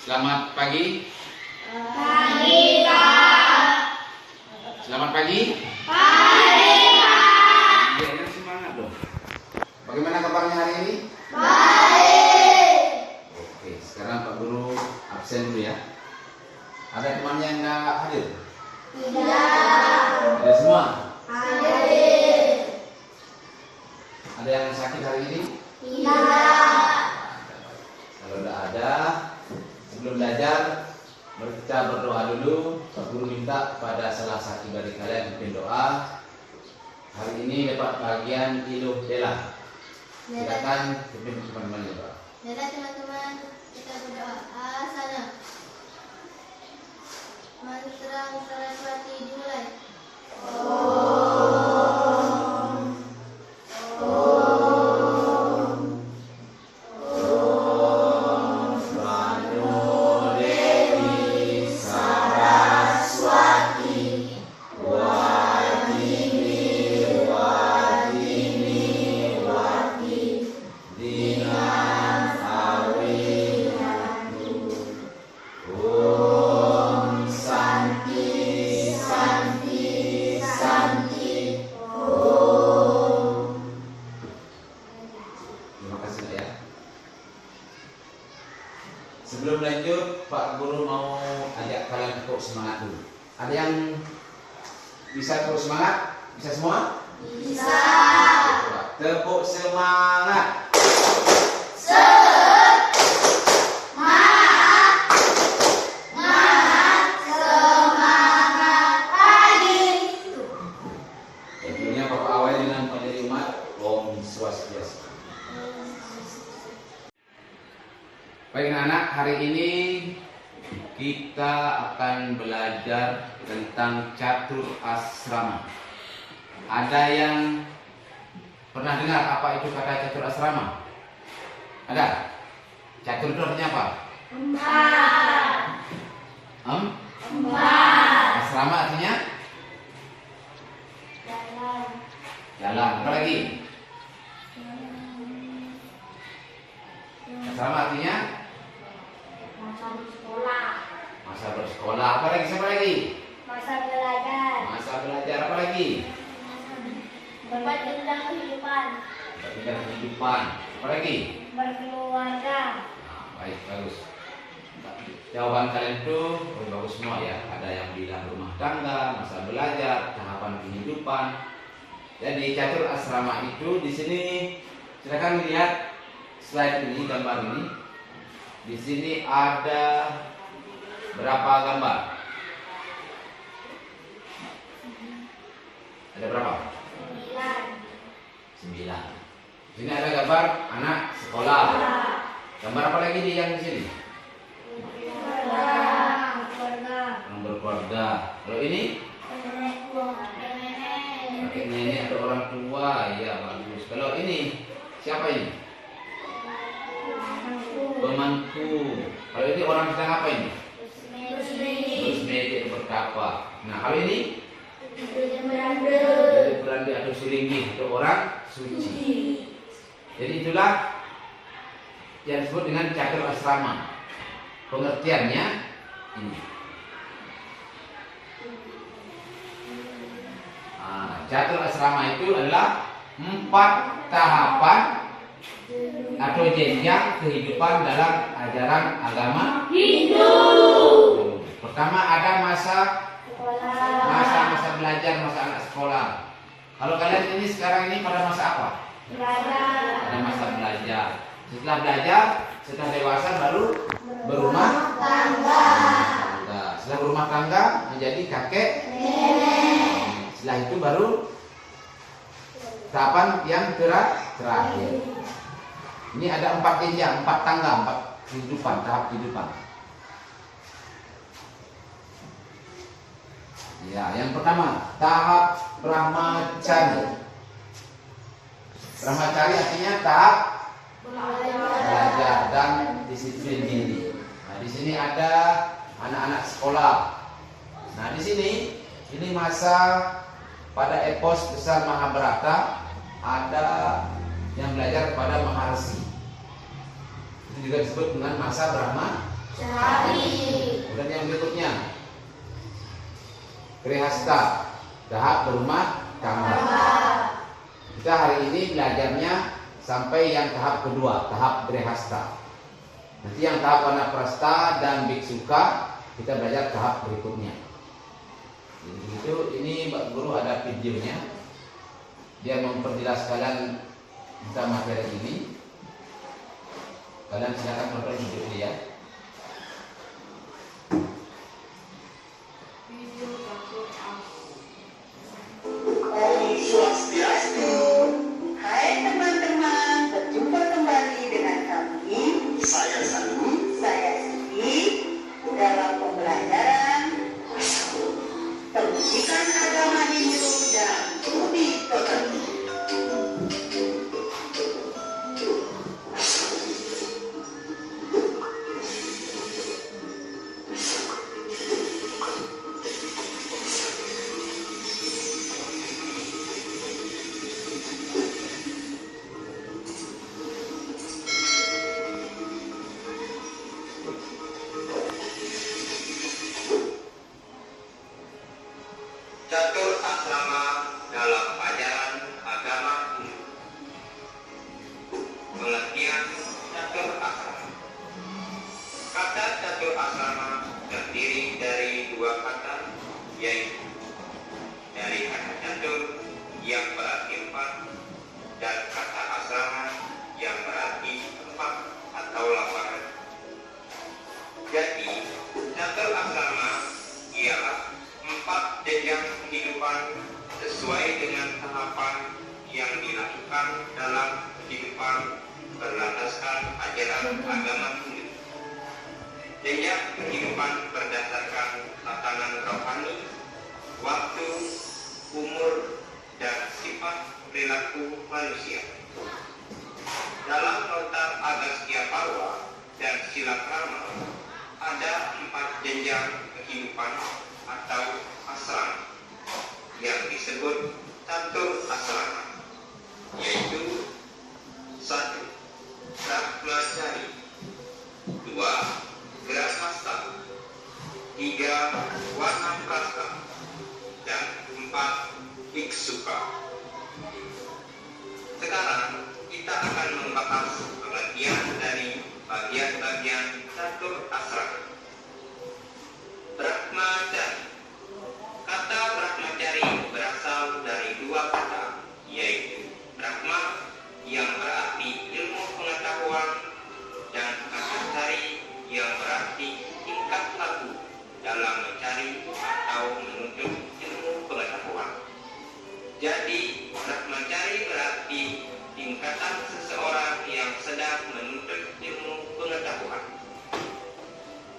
Selamat pagi. Pagi, Pak. Selamat pagi. Pagi, Pak. Ya, semangat dong. Bagaimana kabarnya hari ini? Baik. Oke, sekarang Pak Guru absen dulu ya. Ada temannya yang nggak hadir? Tidak. Ada semua? Hadir. Ada yang sakit hari ini? Tidak. Kalau tidak ada, sebelum belajar, mari kita berdoa dulu. Pak Guru minta pada salah satu dari kalian bikin doa. Hari ini dapat bagian iluh bela. Silakan pimpin teman-teman ya, Pak. Dadah teman-teman, kita berdoa. Sana. Mantra Saraswati dimulai. Terima kasih ya. Sebelum lanjut, Pak Guru mau ajak kalian tepuk semangat dulu. Ada yang bisa tepuk semangat? Bisa semua? Bisa. Coba, tepuk semangat. Tentunya Bapak awal dengan pendiri umat Om Swastiastu. Baik anak-anak, hari ini kita akan belajar tentang catur asrama. Ada yang pernah dengar apa itu kata catur asrama? Ada? Catur itu artinya apa? Empat. Asrama artinya? Jalan. Jalan. Apa lagi? Asrama artinya? Masa sekolah. Masa bersekolah. Apa lagi? Siapa lagi? Masa belajar. Masa belajar. Apa lagi? Tempat jenjang kehidupan. Berpindah kehidupan. Apa lagi? Berkeluarga. Nah, baik, bagus. Jawaban kalian itu bagus semua ya. Ada yang bilang rumah tangga, masa belajar, tahapan kehidupan. Jadi catur asrama itu di sini silakan lihat slide ini, gambar ini. Di sini ada berapa gambar? Ada berapa? 9. Sini ada gambar anak sekolah. Gambar apa lagi di yang di sini? Keluarga. Orang berkeluarga. Kalau ini kakek nenek atau orang tua, ya bagus. Kalau ini siapa ini? Pemangku. Kalau ini orang sedang apa ini? Bersemedi bertapa. Nah kalau ini jadi berandi atau siringi atau orang suci. Jadi itulah yang disebut dengan catur asrama. Pengertiannya ini. Catur asrama itu adalah 4 tahapan atau jenjang kehidupan dalam ajaran agama Hindu. Pertama ada masa belajar, masa anak sekolah. Kalau kalian ini sekarang ini pada masa apa? Pada masa belajar. Setelah belajar, setelah dewasa baru berumah tangga. Setelah berumah tangga menjadi kakek nenek. Setelah itu baru tahapan yang terakhir. Ini ada 4 jenjang, 4 tangga, 4 kehidupan, tahap kehidupan. Ya, yang pertama tahap brahmacari. Brahmacari artinya tahap belajar dan disiplin diri. Nah, di sini ada anak-anak sekolah. Nah, di sini ini masa pada epos besar Mahabharata ada yang belajar kepada Maharshi. Itu juga disebut dengan masa Sehari. Dan yang berikutnya, Grihasta, tahap berumah tangga. Kita hari ini belajarnya sampai yang tahap kedua, tahap Grihasta. Nanti yang tahap Vanaprastha dan Biksuka kita belajar tahap berikutnya. Itu ini Mbak Guru ada videonya. Dia memperjelas kalian tentang materi ini. Kalian silakan tonton video dia. Om Swastiastu. Hai teman-teman, berjumpa kembali dengan kami. Saya Sanu, saya Siti dalam pembelajaran pendidikan agama Hindu dan budi pekerti. Catur asrama dalam ajaran agama Hindu. Pengertian catur asrama. Kata catur asrama terdiri dari dua kata, yaitu dari kata catur yang berarti empat dan kata asrama yang berarti tempat atau lapangan. Jadi, catur asrama ialah empat jenjang kehidupan sesuai dengan tahapan yang dilakukan dalam kehidupan berlandaskan ajaran agama Hindu. Jenjang kehidupan berdasarkan tatanan rohani, waktu, umur, dan sifat perilaku manusia. Dalam Lautar Agastya Parwa dan Silakrama ada empat jenjang kehidupan atau asrama yang disebut catur asrama, yaitu 1. Brahmacari, 2. Grahasta, 3. Vanaprastha, dan 4. Biksuka. Sekarang kita akan membahas pengertian dari bagian-bagian catur asrama. Brahmacari. Kata Brahmacari berasal dari dua kata, yaitu Brahma yang berarti ilmu pengetahuan dan kata cari yang berarti tingkat laku dalam mencari atau menuntut ilmu pengetahuan. Jadi Brahmacari berarti tingkatan seseorang yang sedang menuntut ilmu pengetahuan.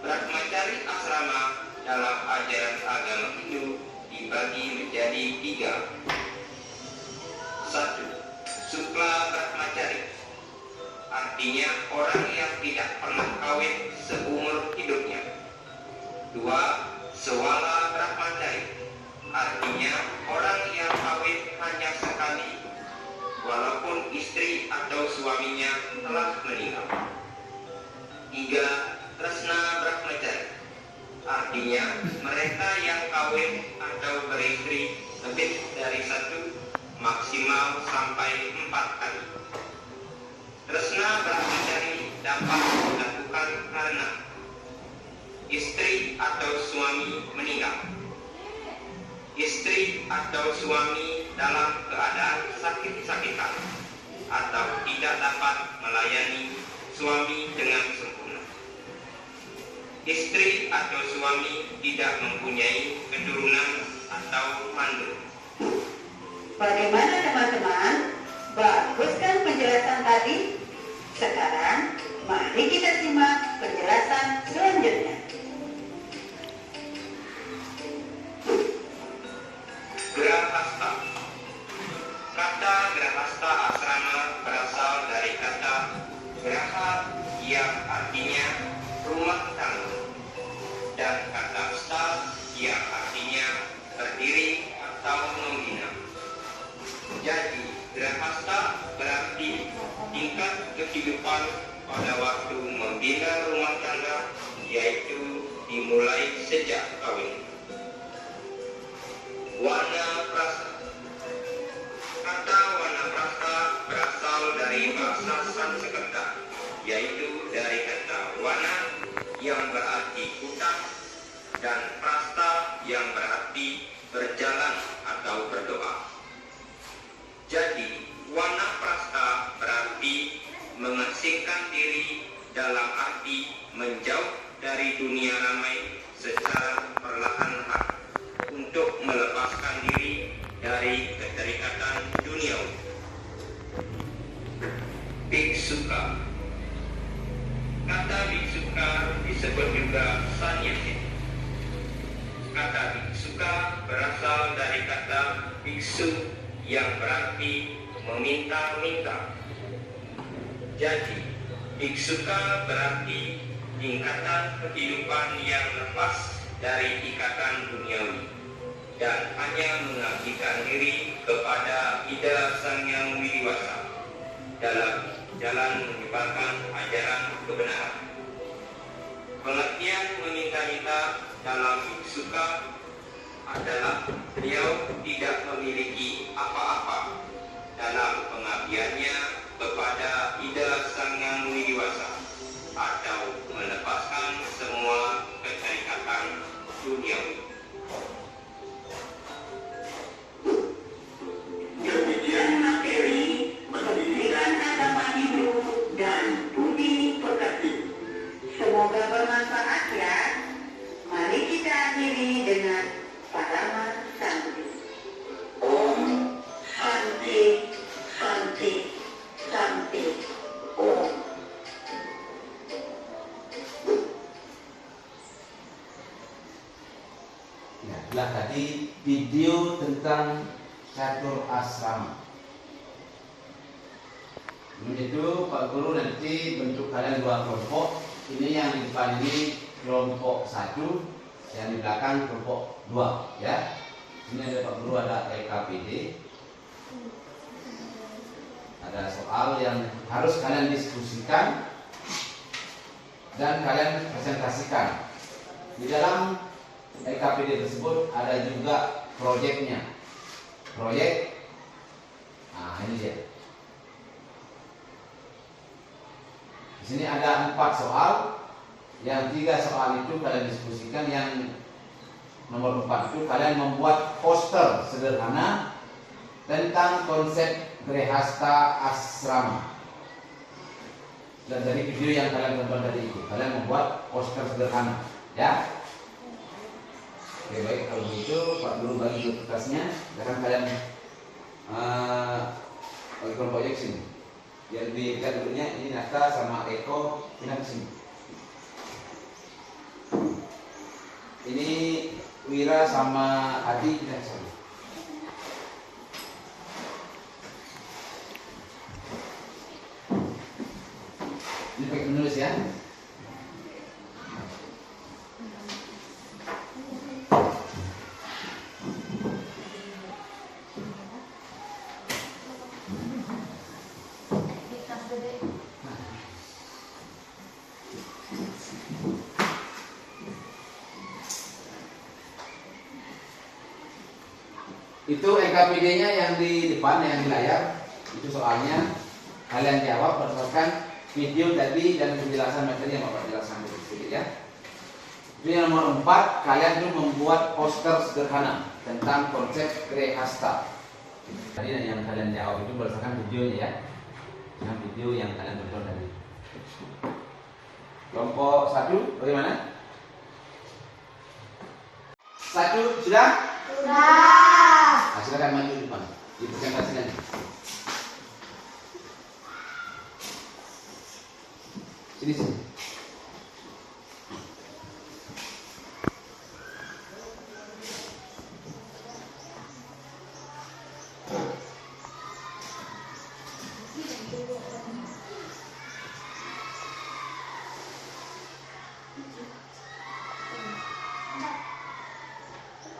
Brahmacari asrama dalam ajaran agama Hindu dibagi menjadi 3. 1. Sukla Brahmacari, artinya orang yang tidak pernah kawin seumur hidupnya. 2. Swala Brahmacari, artinya orang yang kawin hanya sekali walaupun istri atau suaminya telah meninggal. 3. Tresna Brahmacari, artinya mereka yang kawin atau beristri lebih dari 1 maksimal sampai 4 kali. Tresna Brahmacari dapat dilakukan karena istri atau suami meninggal, istri atau suami dalam keadaan sakit-sakitan atau tidak dapat melayani suami dengan sempurna, istri atau suami tidak mempunyai keturunan atau mandul. Bagaimana teman-teman? Bagus kan penjelasan tadi? Sekarang mari kita simak penjelasan selanjutnya. Grahasta. Kata Grahasta asrama berasal dari kata Graha yang artinya rumah tangga dan kata sta yang artinya berdiri atau membina. Jadi Grahasta berarti tingkat kehidupan pada waktu membina rumah tangga yaitu dimulai sejak kawin. Wana prasta. Kata wana prasta berasal dari bahasa Sanskerta, yaitu dari kata wana yang berarti hutan dan prasta yang berarti berjalan atau berdoa. Jadi, wana prasta berarti mengasingkan diri dalam arti menjauh dari dunia ramai secara perlahan-lahan untuk melepaskan diri dari keterikatan duniawi. Biksuka. Kata biksuka disebut juga sannyasi. Kata biksuka berasal dari kata biksu yang berarti meminta-minta. Jadi, biksuka berarti tingkatan kehidupan yang lepas dari ikatan duniawi dan hanya mengabdikan diri kepada Ida Sang Yang Widiwasa dalam jalan menyebarkan ajaran kebenaran. Pengertian meminta-minta dalam biksuka adalah beliau tidak memiliki apa-apa dalam pengabdiannya kepada Ida Sang Yang Widiwasa atau melepaskan semua keterikatan duniawi. Demikian materi pendidikan agama Hindu dan budi pekerti. Semoga bermanfaat ya. Mari kita akhiri dengan Parama Santi. Om Santi Santi Santi Om. Ya, itulah tadi video tentang catur asrama. Itu Pak Guru nanti bentuk kalian dua kelompok. Ini yang di depan ini kelompok 1, yang di belakang kelompok 2, ya. Ini ada Pak Guru, ada LKPD. Ada soal yang harus kalian diskusikan dan kalian presentasikan. Di dalam LKPD tersebut ada juga proyeknya. Proyek, nah ini dia. Di sini ada 4 soal. Yang 3 soal itu kalian diskusikan. Yang nomor 4 itu kalian membuat poster sederhana tentang konsep Grehasta Asrama. Dan dari video yang kalian tonton tadi itu, kalian membuat poster sederhana, ya. Oke, baik, kalau begitu Pak Guru bagi tugasnya. Sekarang kalian bagi kelompok proyek sini. Yang dilihat dulunya ini Nata sama Eko pindah ke sini. Ini Wira sama Adi pindah ke sana. Ini pakai menulis ya. Itu LKPD-nya yang di depan, yang di layar. Itu soalnya kalian jawab berdasarkan video tadi dan penjelasan materi yang Bapak jelaskan sedikit ya. Itu yang nomor 4, kalian itu membuat poster sederhana tentang konsep Grehasta. Tadi yang kalian jawab itu berdasarkan videonya ya. Yang video yang kalian tonton tadi. Kelompok 1 bagaimana? 1 sudah? Sudah. Nah, silakan maju di depan, dipresentasikan. Sini.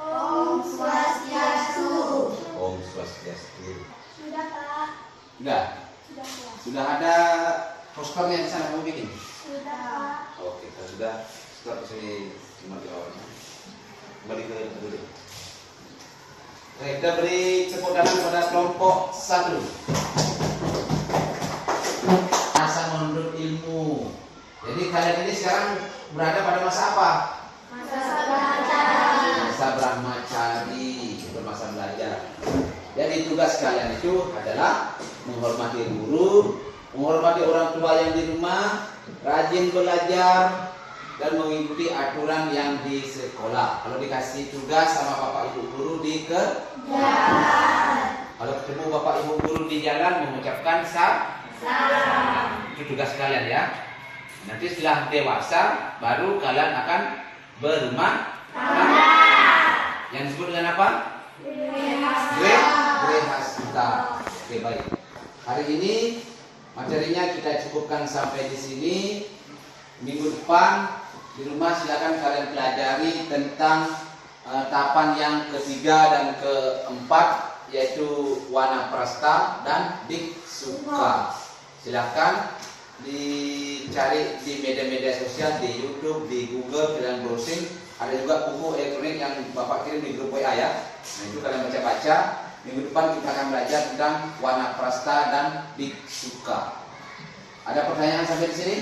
Om Swastiastu. Om Swastiastu. Sudah, Pak. Sudah? Sudah, Pak. Sudah ada posternya di sana kamu bikin? Sudah, Pak. Oke, kalau sudah Stop sini kembali awalnya. Kembali ke dulu. Oke, kita beri tepuk tangan pada kelompok 1. Masa menuntut ilmu. Jadi kalian ini sekarang berada pada masa apa? Masa brahmacari, bermasa belajar. Jadi tugas kalian itu adalah menghormati guru, menghormati orang tua yang di rumah, rajin belajar, dan mengikuti aturan yang di sekolah. Kalau dikasih tugas sama bapak ibu guru kalau ketemu bapak ibu guru di jalan mengucapkan salam. Itu tugas kalian ya. Nanti setelah dewasa baru kalian akan berumah tangga. Yang disebut dengan apa? Grehasta. Oke, baik. Hari ini materinya kita cukupkan sampai di sini. Minggu depan di rumah silakan kalian pelajari tentang tahapan yang ketiga dan keempat, yaitu Wanaprastha dan Biksuka. Silakan dicari di media-media sosial, di YouTube, di Google, kalian browsing. Ada juga buku elektronik yang Bapak kirim di grup WA ya. Nah, itu kalian baca-baca. Minggu depan kita akan belajar tentang Wanaprastha dan Biksuka. Ada pertanyaan sampai di sini?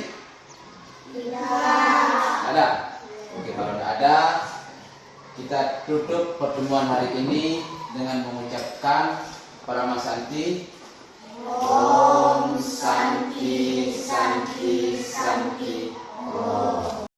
Tidak. Ada? Oke, kalau tidak ada, kita tutup pertemuan hari ini dengan mengucapkan Parama Santi. Om Santi Santi Santi.